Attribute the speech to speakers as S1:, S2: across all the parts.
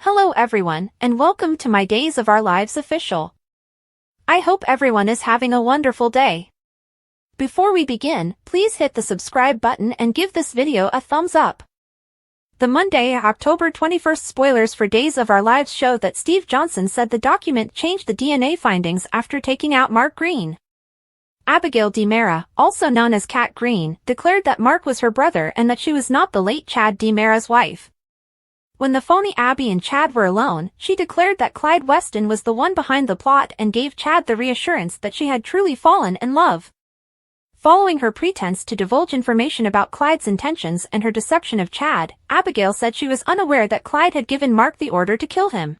S1: Hello everyone, and welcome to my Days of Our Lives official. I hope everyone is having a wonderful day. Before we begin, please hit the subscribe button and give this video a thumbs up. The Monday, October 21st spoilers for Days of Our Lives show that Steve Johnson said the document changed the DNA findings after taking out Mark Green. Abigail DiMera, also known as Kat Green, declared that Mark was her brother and that she was not the late Chad DiMera's wife. When the phony Abby and Chad were alone, she declared that Clyde Weston was the one behind the plot and gave Chad the reassurance that she had truly fallen in love. Following her pretense to divulge information about Clyde's intentions and her deception of Chad, Abigail said she was unaware that Clyde had given Mark the order to kill him.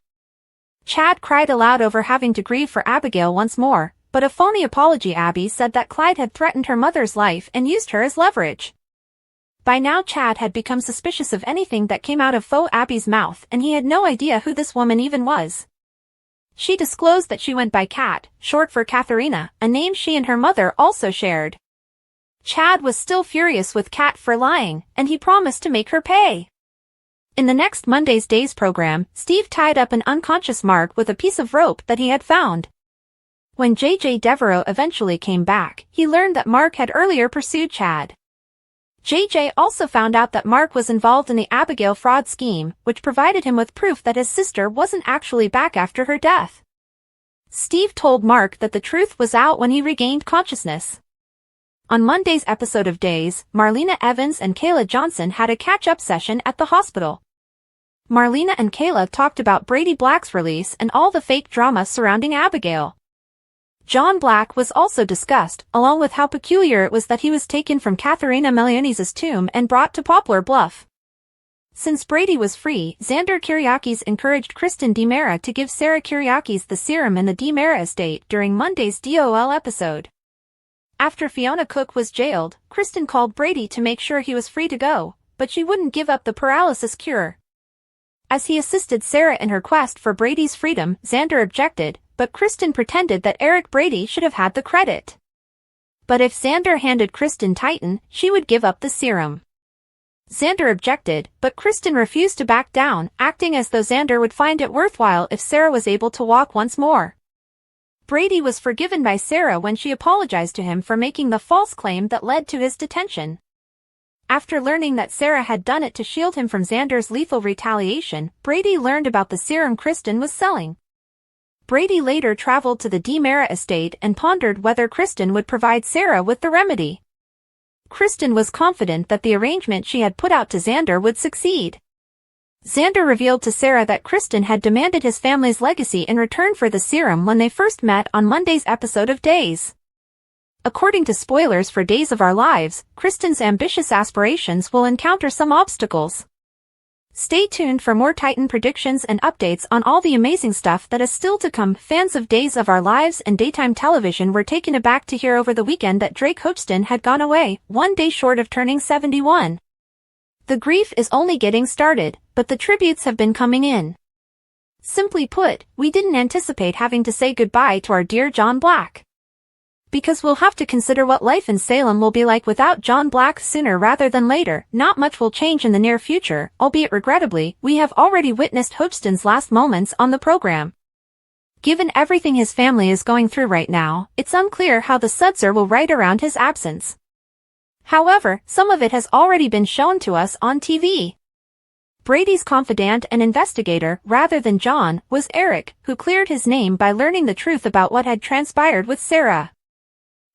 S1: Chad cried aloud over having to grieve for Abigail once more, but a phony apology. Abby said that Clyde had threatened her mother's life and used her as leverage. By now Chad had become suspicious of anything that came out of faux Abby's mouth, and he had no idea who this woman even was. She disclosed that she went by Kat, short for Katharina, a name she and her mother also shared. Chad was still furious with Kat for lying, and he promised to make her pay. In the next Monday's Days program, Steve tied up an unconscious Mark with a piece of rope that he had found. When JJ Devereaux eventually came back, he learned that Mark had earlier pursued Chad. JJ also found out that Mark was involved in the Abigail fraud scheme, which provided him with proof that his sister wasn't actually back after her death. Steve told Mark that the truth was out when he regained consciousness. On Monday's episode of Days, Marlena Evans and Kayla Johnson had a catch-up session at the hospital. Marlena and Kayla talked about Brady Black's release and all the fake drama surrounding Abigail. John Black was also discussed, along with how peculiar it was that he was taken from Katharina Meliones' tomb and brought to Poplar Bluff. Since Brady was free, Xander Kyriakis encouraged Kristen DiMera to give Sarah Kyriakis the serum in the DiMera estate during Monday's DOL episode. After Fiona Cook was jailed, Kristen called Brady to make sure he was free to go, but she wouldn't give up the paralysis cure. As he assisted Sarah in her quest for Brady's freedom, Xander objected, but Kristen pretended that Eric Brady should have had the credit. But if Xander handed Kristen Titan, she would give up the serum. Xander objected, but Kristen refused to back down, acting as though Xander would find it worthwhile if Sarah was able to walk once more. Brady was forgiven by Sarah when she apologized to him for making the false claim that led to his detention. After learning that Sarah had done it to shield him from Xander's lethal retaliation, Brady learned about the serum Kristen was selling. Brady later traveled to the DiMera estate and pondered whether Kristen would provide Sarah with the remedy. Kristen was confident that the arrangement she had put out to Xander would succeed. Xander revealed to Sarah that Kristen had demanded his family's legacy in return for the serum when they first met on Monday's episode of Days. According to spoilers for Days of Our Lives, Kristen's ambitious aspirations will encounter some obstacles. Stay tuned for more Titan predictions and updates on all the amazing stuff that is still to come. Fans of Days of Our Lives and daytime television were taken aback to hear over the weekend that Drake Hochston had gone away, one day short of turning 71. The grief is only getting started, but the tributes have been coming in. Simply put, we didn't anticipate having to say goodbye to our dear John Black. Because we'll have to consider what life in Salem will be like without John Black. Sooner rather than later, not much will change in the near future, albeit regrettably, we have already witnessed Hochston's last moments on the program. Given everything his family is going through right now, it's unclear how the Sudser will write around his absence. However, some of it has already been shown to us on TV. Brady's confidant and investigator, rather than John, was Eric, who cleared his name by learning the truth about what had transpired with Sarah.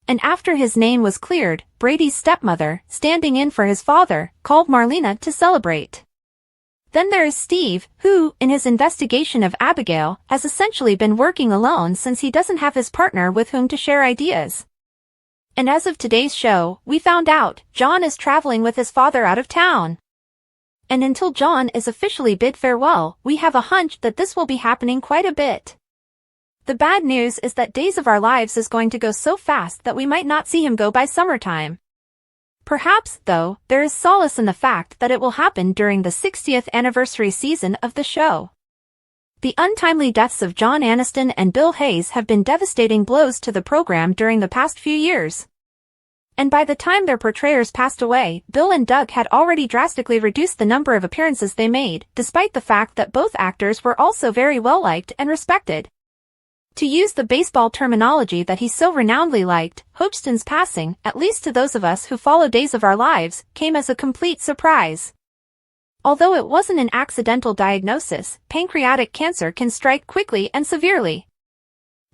S1: And after his name was cleared, Brady's stepmother, standing in for his father, called Marlena to celebrate. Then there is Steve, who, in his investigation of Abigail, has essentially been working alone since he doesn't have his partner with whom to share ideas. And as of today's show, we found out, John is traveling with his father out of town. And until John is officially bid farewell, we have a hunch that this will be happening quite a bit. The bad news is that Days of Our Lives is going to go so fast that we might not see him go by summertime. Perhaps, though, there is solace in the fact that it will happen during the 60th anniversary season of the show. The untimely deaths of John Aniston and Bill Hayes have been devastating blows to the program during the past few years. And by the time their portrayers passed away, Bill and Doug had already drastically reduced the number of appearances they made, despite the fact that both actors were also very well liked and respected. To use the baseball terminology that he so renownedly liked, Hodgson's passing, at least to those of us who follow Days of Our Lives, came as a complete surprise. Although it wasn't an accidental diagnosis, pancreatic cancer can strike quickly and severely.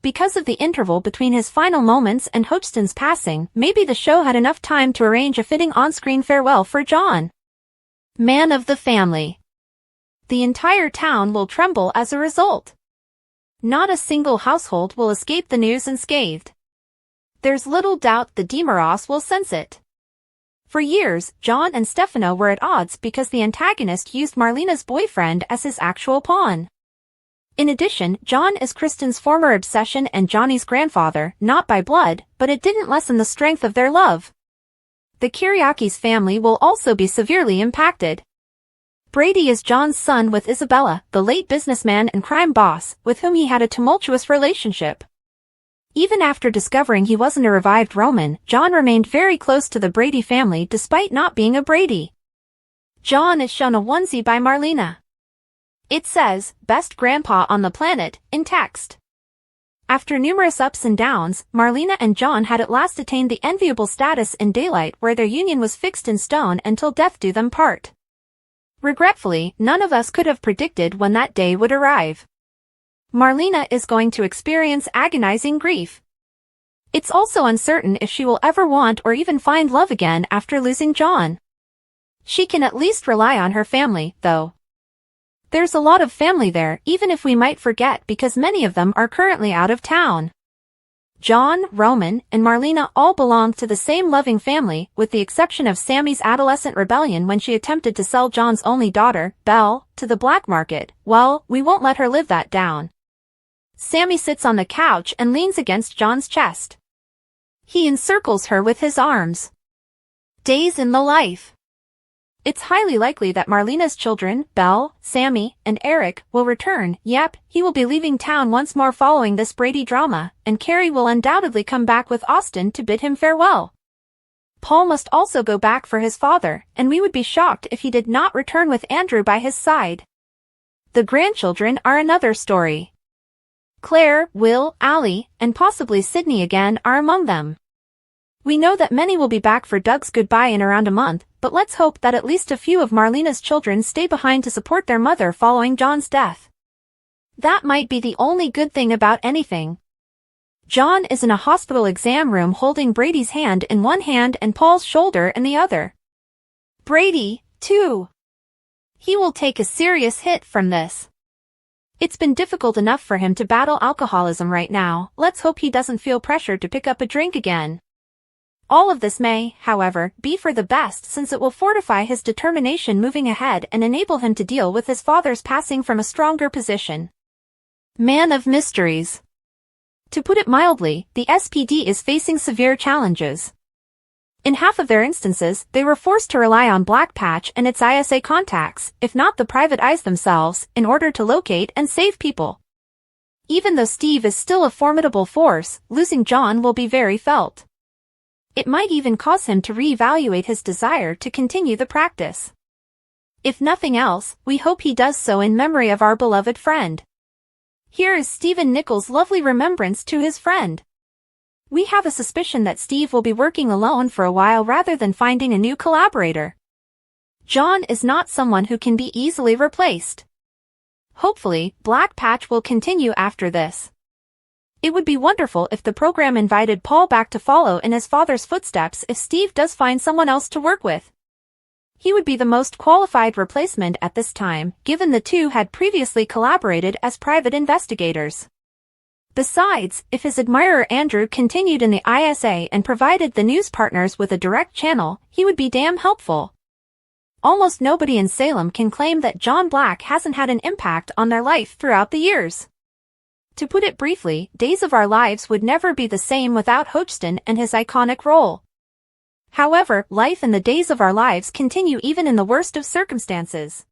S1: Because of the interval between his final moments and Hodgson's passing, maybe the show had enough time to arrange a fitting on-screen farewell for John. Man of the family. The entire town will tremble as a result. Not a single household will escape the news unscathed. There's little doubt the DeMoros will sense it. For years, John and Stefano were at odds because the antagonist used Marlena's boyfriend as his actual pawn. In addition, John is Kristen's former obsession and Johnny's grandfather, not by blood, but it didn't lessen the strength of their love. The Kyriakis family will also be severely impacted. Brady is John's son with Isabella, the late businessman and crime boss, with whom he had a tumultuous relationship. Even after discovering he wasn't a revived Roman, John remained very close to the Brady family despite not being a Brady. John is shown a onesie by Marlena. It says, "Best Grandpa on the Planet," in text. After numerous ups and downs, Marlena and John had at last attained the enviable status in daylight where their union was fixed in stone until death do them part. Regretfully, none of us could have predicted when that day would arrive. Marlena is going to experience agonizing grief. It's also uncertain if she will ever want or even find love again after losing John. She can at least rely on her family, though. There's a lot of family there, even if we might forget because many of them are currently out of town. John, Roman, and Marlena all belong to the same loving family, with the exception of Sammy's adolescent rebellion when she attempted to sell John's only daughter, Belle, to the black market. Well, we won't let her live that down. Sammy sits on the couch and leans against John's chest. He encircles her with his arms. Days in the life. It's highly likely that Marlena's children, Belle, Sammy, and Eric, will return. Yep, he will be leaving town once more following this Brady drama, and Carrie will undoubtedly come back with Austin to bid him farewell. Paul must also go back for his father, and we would be shocked if he did not return with Andrew by his side. The grandchildren are another story. Claire, Will, Allie, and possibly Sydney again are among them. We know that many will be back for Doug's goodbye in around a month, but let's hope that at least a few of Marlena's children stay behind to support their mother following John's death. That might be the only good thing about anything. John is in a hospital exam room holding Brady's hand in one hand and Paul's shoulder in the other. Brady, too. He will take a serious hit from this. It's been difficult enough for him to battle alcoholism right now. Let's hope he doesn't feel pressured to pick up a drink again. All of this may, however, be for the best since it will fortify his determination moving ahead and enable him to deal with his father's passing from a stronger position. Man of mysteries. To put it mildly, the SPD is facing severe challenges. In half of their instances, they were forced to rely on Black Patch and its ISA contacts, if not the private eyes themselves, in order to locate and save people. Even though Steve is still a formidable force, losing John will be very felt. It might even cause him to reevaluate his desire to continue the practice. If nothing else, we hope he does so in memory of our beloved friend. Here is Stephen Nichols' lovely remembrance to his friend. We have a suspicion that Steve will be working alone for a while rather than finding a new collaborator. John is not someone who can be easily replaced. Hopefully, Black Patch will continue after this. It would be wonderful if the program invited Paul back to follow in his father's footsteps if Steve does find someone else to work with. He would be the most qualified replacement at this time, given the two had previously collaborated as private investigators. Besides, if his admirer Andrew continued in the ISA and provided the news partners with a direct channel, he would be damn helpful. Almost nobody in Salem can claim that John Black hasn't had an impact on their life throughout the years. To put it briefly, Days of Our Lives would never be the same without Hodgson and his iconic role. However, life and the Days of Our Lives continue even in the worst of circumstances.